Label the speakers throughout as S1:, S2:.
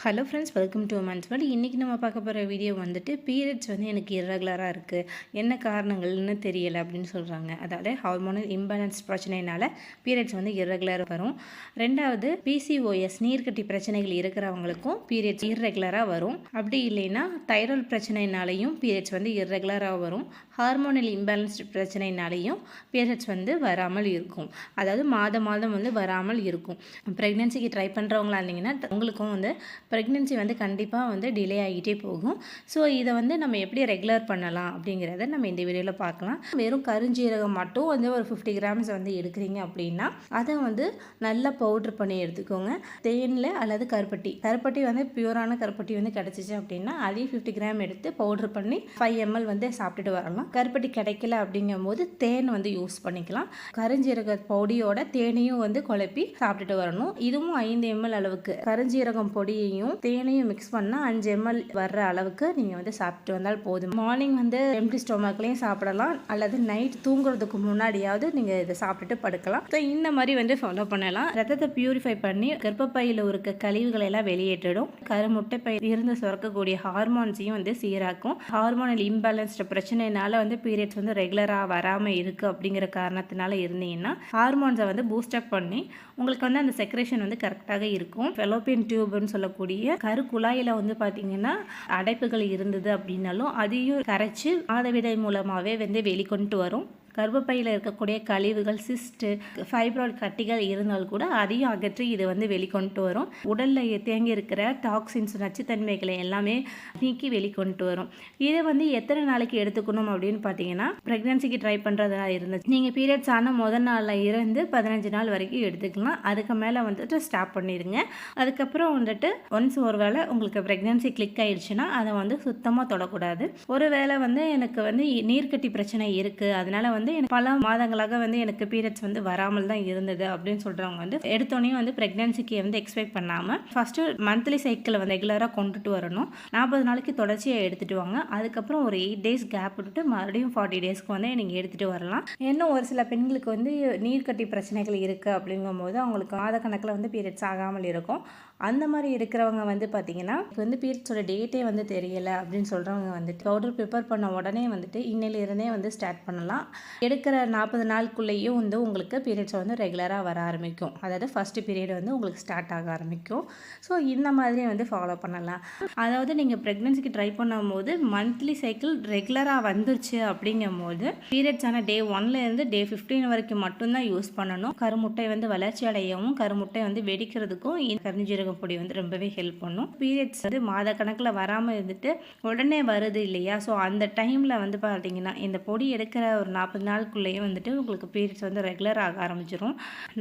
S1: Hello friends, welcome to months but இன்றைக்கி நம்ம பார்க்க போகிற வீடியோ வந்துட்டு பீரியட்ஸ் வந்து எனக்கு இர்ரெகுலராக இருக்குது, என்ன காரணங்கள்னு தெரியலை அப்படின்னு சொல்கிறாங்க. அதாவது ஹார்மோனல் இம்பேலன்ஸ் பிரச்சனையினால பீரியட்ஸ் வந்து இர்ரெகுலராக வரும். ரெண்டாவது பிசிஓஎஸ் நீர்க்கட்டி பிரச்சனைகள் இருக்கிறவங்களுக்கும் பீரியட்ஸ் இர்ரெகுலராக வரும். அப்படி இல்லைன்னா தைராய்டு பிரச்சனைனாலையும் பீரியட்ஸ் வந்து இர்ரெகுலராக வரும். ஹார்மோனல் இம்பேலன்ஸ்டு பிரச்சனைனாலையும் பீரியட்ஸ் வந்து வராமல் இருக்கும். அதாவது மாதம் வந்து வராமல் இருக்கும். ப்ரெக்னென்சிக்கு ட்ரை பண்ணுறவங்களா இருந்தீங்கன்னா உங்களுக்கும் வந்து ப்ரெக்னென்சி வந்து கண்டிப்பாக வந்து டிலே ஆகிட்டே போகும். ஸோ இதை வந்து நம்ம எப்படி ரெகுலர் பண்ணலாம் அப்படிங்கிறத நம்ம இந்த வீடியோவில் பார்க்கலாம். வெறும் கருஞ்சீரகம் மட்டும் வந்து ஒரு 50 கிராம்ஸ் வந்து எடுக்கிறீங்க அப்படின்னா அதை வந்து நல்லா பவுட்ரு பண்ணி எடுத்துக்கோங்க. தேனில் அல்லது கருப்பட்டி வந்து பியூரான கருப்பட்டி வந்து கிடச்சிச்சு அப்படின்னா அதையும் 50 கிராம் எடுத்து பவுட்ரு பண்ணி 5 ml வந்து சாப்பிட்டுட்டு வரலாம். கருப்பட்டி கிடைக்கல அப்படிங்கும் போது தேன் வந்து யூஸ் பண்ணிக்கலாம். கருஞ்சீரக பொடியோட தேனையும் வந்து குழப்பி சாப்பிட்டுட்டு வரணும். இதுவும் 5 ml அளவுக்கு கருஞ்சீரகம் பொடியையும் தேனையும் மிக்ஸ் பண்ணால் 5 ml வர்ற அளவுக்கு நீங்கள் வந்து சாப்பிட்டு வந்தால் போதும். மார்னிங் வந்து எம்டி ஸ்டொமக்லேயும் சாப்பிடலாம், அல்லது நைட் தூங்குறதுக்கு முன்னாடியாவது நீங்கள் இதை சாப்பிட்டுட்டு படுக்கலாம். ஸோ இந்த மாதிரி வந்து ஃபாலோ பண்ணலாம். ரத்தத்தை பியூரிஃபை பண்ணி கர்ப்பப்பையில் இருக்க கழிவுகளை எல்லாம் வெளியேற்றிடும். கருமுட்டை பை இருந்து சுரக்கக்கூடிய ஹார்மோன்ஸையும் வந்து சீராக்கும். ஹார்மோனல் இம்பேலன்ஸ்டு பிரச்சனைனால வந்து பீரியட்ஸ் வந்து ரெகுலராக வராமல் இருக்குது அப்படிங்கிற காரணத்தினால இருந்தீங்கன்னா ஹார்மோன்ஸை வந்து பூஸ்டப் பண்ணி உங்களுக்கு வந்து அந்த செக்ரேஷன் வந்து கரெக்டாக இருக்கும். ஃபெலோப்பியன் டியூப்னு சொல்லக்கூடிய கருக்குழாயில் வந்து பார்த்தீங்கன்னா அடைப்புகள் இருந்தது அப்படின்னாலும் அதையும் கரைச்சி மாதவிடாய் மூலமாகவே வந்து வெளிக்கொண்டு வரும். கர்ப்பப்பையில் இருக்கக்கூடிய கழிவுகள், சிஸ்ட்டு, ஃபைப்ராய்டு கட்டிகள் இருந்தால் கூட அதையும் அகற்றி இது வந்து வெளிக்கொண்டு வரும். உடலில் தேங்கி இருக்கிற டாக்ஸின்ஸ், நச்சுத்தன்மைகளை எல்லாமே நீக்கி வெளிக்கொண்டு வரும். இதை வந்து எத்தனை நாளைக்கு எடுத்துக்கணும் அப்படின்னு பார்த்தீங்கன்னா, ப்ரெக்னென்சிக்கு ட்ரை பண்ணுறதா இருந்துச்சு நீங்கள் பீரியட்ஸ் ஆனால் முதல் நாளில் இருந்து 15 நாள் வரைக்கும் எடுத்துக்கலாம். அதுக்கு மேலே வந்துட்டு ஸ்டாப் பண்ணிடுங்க. அதுக்கப்புறம் வந்துட்டு ஒன்ஸ் ஒரு வேளை உங்களுக்கு ப்ரெக்னென்சி கிளிக் ஆகிடுச்சுன்னா அதை வந்து சுத்தமாக தொடக்கூடாது. ஒரு வேளை வந்து எனக்கு வந்து நீர்க்கட்டி பிரச்சனை இருக்குது, அதனால வந்து எனக்கு பல மாதங்களாக வந்து எனக்கு பீரியட்ஸ் வந்து வராமல் தான் இருந்தது அப்படின்னு சொல்கிறவங்க வந்து எடுத்தோடனே வந்து ப்ரெக்னென்சிக்கு வந்து எக்ஸ்பெக்ட் பண்ணாமல் ஃபஸ்ட்டு மந்த்லி சைக்கிளை வந்து ரெகுலராக கொண்டுட்டு வரணும். 40 நாளைக்கு தொடர்ச்சியாக எடுத்துகிட்டு வாங்க. அதுக்கப்புறம் ஒரு 8 days கேப் விட்டுட்டு மறுபடியும் 40 daysக்கு வந்து நீங்கள் எடுத்துகிட்டு வரலாம். இன்னும் ஒரு சில பெண்களுக்கு வந்து நீர்க்கட்டி பிரச்சனைகள் இருக்குது அப்படிங்கும்போது அவங்களுக்கு மாதக்கணக்கில் வந்து பீரியட்ஸ் ஆகாமல் இருக்கும். அந்த மாதிரி இருக்கிறவங்க வந்து பார்த்தீங்கன்னா வந்து பீரியட்ஸோட டேட்டே வந்து தெரியலை அப்படின்னு சொல்கிறவங்க வந்துட்டு பவுடர் ப்ரிப்பேர் பண்ண உடனே வந்துட்டு இன்னிலிருந்தே வந்து ஸ்டார்ட் பண்ணலாம். எடுக்கிற 40 நாளுக்குள்ளேயும் வந்து உங்களுக்கு பீரியட்ஸ் வந்து ரெகுலராக வர ஆரம்பிக்கும். அதாவது ஃபஸ்ட்டு பீரியட் வந்து உங்களுக்கு ஸ்டார்ட் ஆக ஆரம்பிக்கும். ஸோ இந்த மாதிரி வந்து ஃபாலோ பண்ணலாம். அதாவது நீங்கள் ப்ரெக்னென்சிக்கு ட்ரை பண்ணும்போது மந்த்லி சைக்கிள் ரெகுலராக வந்துருச்சு அப்படிங்கும்போது பீரியட்ஸான டே 1லேருந்து டே 15 வரைக்கும் மட்டும்தான் யூஸ் பண்ணணும். கருமுட்டை வந்து வளர்ச்சி அடையவும் கருமுட்டை வந்து வெடிக்கிறதுக்கும் கருஞ்சீரக பொடி வந்து ரொம்பவே ஹெல்ப் பண்ணும். பீரியட்ஸ் வந்து மாத கணக்கில் வராமல் இருந்துட்டு உடனே வருது இல்லையா, ஸோ அந்த டைமில் வந்து பார்த்தீங்கன்னா இந்த பொடி எடுக்கிற ஒரு 40 நாளுக்குள்ளேயே வந்துட்டு உங்களுக்கு பீரியட்ஸ் வந்து ரெகுலர் ஆக ஆரம்பிச்சிடும்.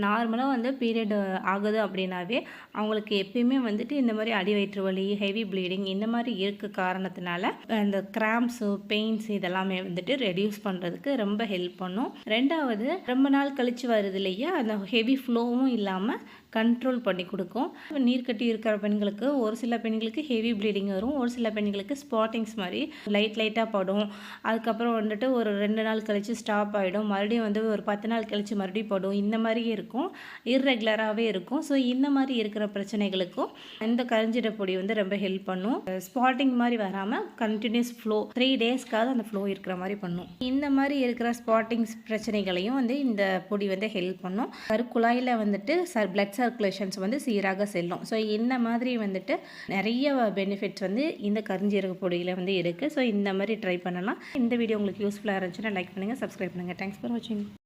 S1: நார்மலாக வந்து பீரியட் ஆகுது அப்படின்னாவே அவங்களுக்கு எப்பயுமே வந்துட்டு இந்த மாதிரி அடி வயிற்று வலி, ஹெவி ப்ளீடிங் இந்த மாதிரி இருக்க காரணத்தினால இந்த கிராம்ஸு, பெயின்ஸ் இதெல்லாமே வந்துட்டு ரெடியூஸ் பண்ணுறதுக்கு ரொம்ப ஹெல்ப் பண்ணும். ரெண்டாவது ரொம்ப நாள் கழித்து வருது இல்லையா, அந்த ஹெவி ஃப்ளோவும் இல்லாமல் கண்ட்ரோல் பண்ணி கொடுக்கும். நீர்க்கட்டி இருக்கிற பெண்களுக்கு ஒரு சில பெண்களுக்கு ஹெவி ப்ளீடிங் வரும், ஒரு சில பெண்களுக்கு ஸ்பாட்டிங்ஸ் மாதிரி லைட்டாக படும். அதுக்கப்புறம் வந்துட்டு ஒரு 2 நாள் கழித்து ஸ்டாப் ஆகிடும், மறுபடியும் வந்து ஒரு 10 நாள் கழித்து மறுபடியும் படும். இந்த மாதிரி இருக்கும், இர்ரெகுலராகவே இருக்கும். ஸோ இந்த மாதிரி இருக்கிற பிரச்சனைகளுக்கும் இந்த கருஞ்சீரக பொடி வந்து ரொம்ப ஹெல்ப் பண்ணும். ஸ்பாட்டிங் மாதிரி வராமல் கண்டினியூஸ் ஃப்ளோ 3 daysக்காவது அந்த ஃப்ளோ இருக்கிற மாதிரி பண்ணும். இந்த மாதிரி இருக்கிற ஸ்பாட்டிங்ஸ் பிரச்சனைகளையும் வந்து இந்த பொடி வந்து ஹெல்ப் பண்ணும். கருக்குழாயில் வந்துட்டு பிளட் சர்க்குலேஷன்ஸ் வந்து சீராக செல்லும். ஸோ இந்த மாதிரி வந்துட்டு நிறைய பெனிஃபிட்ஸ் வந்து இந்த கருஞ்சீரக பொடியில் வந்து இருக்குது. ஸோ இந்த மாதிரி ட்ரை பண்ணலாம். இந்த வீடியோ உங்களுக்கு யூஸ்ஃபுல்லாக இருந்துச்சுன்னா லைக் பண்ணுங்கள், சப்ஸ்கிரைப் பண்ணுங்கள். தேங்க்ஸ் ஃபார் வாட்சிங்.